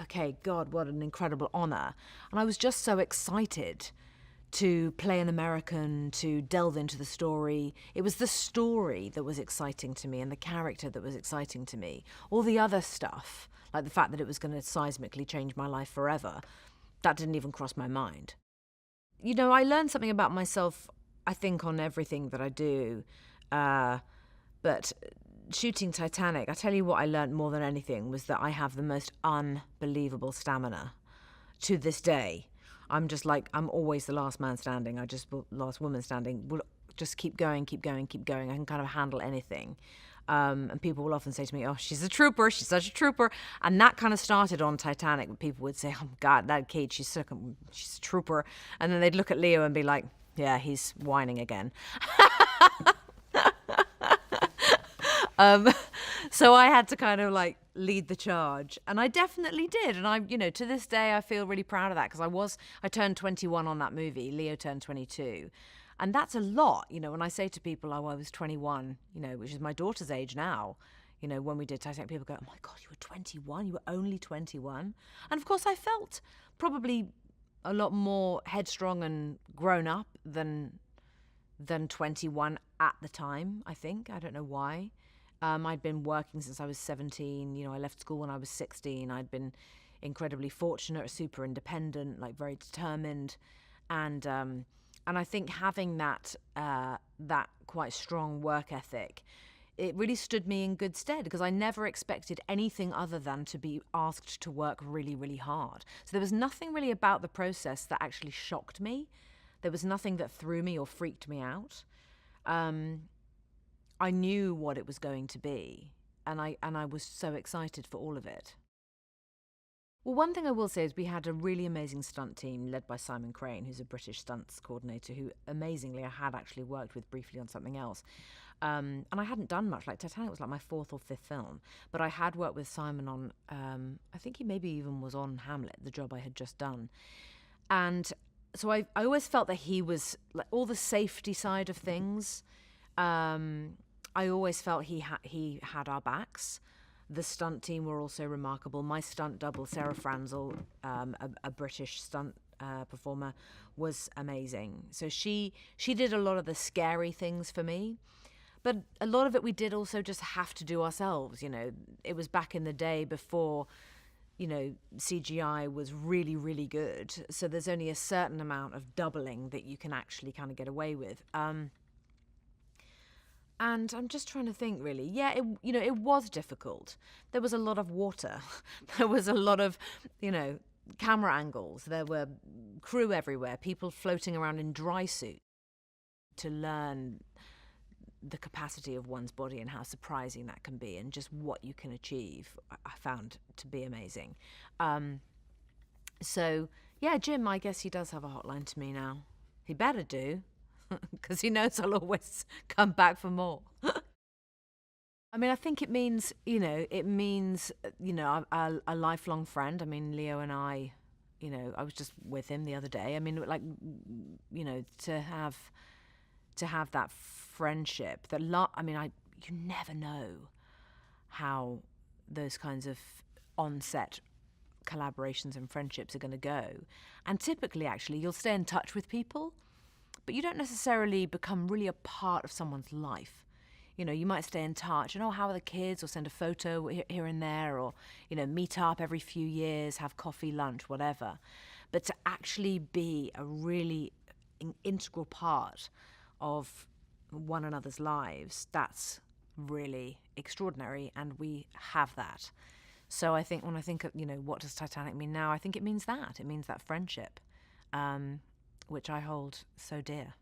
okay, God, what an incredible honor. And I was just so excited to play an American, to delve into the story. It was the story that was exciting to me and the character that was exciting to me. All the other stuff, like the fact that it was going to seismically change my life forever, that didn't even cross my mind. You know, I learned something about myself, I think, on everything that I do. But shooting Titanic, I tell you what I learned more than anything was that I have the most unbelievable stamina to this day. I'm just like, I'm always the last man standing. Last woman standing. Will just keep going, keep going, keep going. I can kind of handle anything. And people will often say to me, oh, she's a trooper. She's such a trooper. And that kind of started on Titanic. People would say, oh, God, that Kate, she's a trooper. And then they'd look at Leo and be like, yeah, he's whining again. So I had to kind of like lead the charge, and I definitely did. And I, you know, to this day, I feel really proud of that because I turned 21 on that movie. Leo turned 22. And that's a lot, you know, when I say to people, oh, I was 21, you know, which is my daughter's age now. You know, when we did Titanic, people go, oh my God, you were 21? You were only 21? And of course, I felt probably a lot more headstrong and grown up than 21 at the time, I think. I don't know why. I'd been working since I was 17. You know, I left school when I was 16. I'd been incredibly fortunate, super independent, like very determined. And I think having that quite strong work ethic, it really stood me in good stead because I never expected anything other than to be asked to work really, really hard. So there was nothing really about the process that actually shocked me. There was nothing that threw me or freaked me out. I knew what it was going to be, and I was so excited for all of it. Well, one thing I will say is we had a really amazing stunt team led by Simon Crane, who's a British stunts coordinator who, amazingly, I had actually worked with briefly on something else. And I hadn't done much. Like, Titanic was like my fourth or fifth film. But I had worked with Simon on, I think he maybe even was on Hamlet, the job I had just done. And so I always felt that he was, like, all the safety side of things, I always felt he had our backs. The stunt team were also remarkable. My stunt double, Sarah Franzel, a British stunt performer, was amazing. So she did a lot of the scary things for me. But a lot of it we did also just have to do ourselves, you know. It was back in the day before, you know, CGI was really, really good. So there's only a certain amount of doubling that you can actually kind of get away with. And I'm just trying to think, really. Yeah, it was difficult. There was a lot of water. There was a lot of, you know, camera angles. There were crew everywhere, people floating around in dry suits to learn the capacity of one's body and how surprising that can be and just what you can achieve, I found to be amazing. So, yeah, Jim, I guess he does have a hotline to me now. He better do. Because he knows I'll always come back for more. I mean, I think it means, a lifelong friend. I mean, Leo and I, you know, I was just with him the other day. I mean, like, you know, to have that friendship, you never know how those kinds of on-set collaborations and friendships are going to go. And typically, actually, you'll stay in touch with people, but you don't necessarily become really a part of someone's life. You know, you might stay in touch and, how are the kids, or send a photo here and there, or, you know, meet up every few years, have coffee, lunch, whatever. But to actually be a really integral part of one another's lives, that's really extraordinary, and we have that. So I think when I think of, you know, what does Titanic mean now, I think it means that. It means that friendship. Which I hold so dear.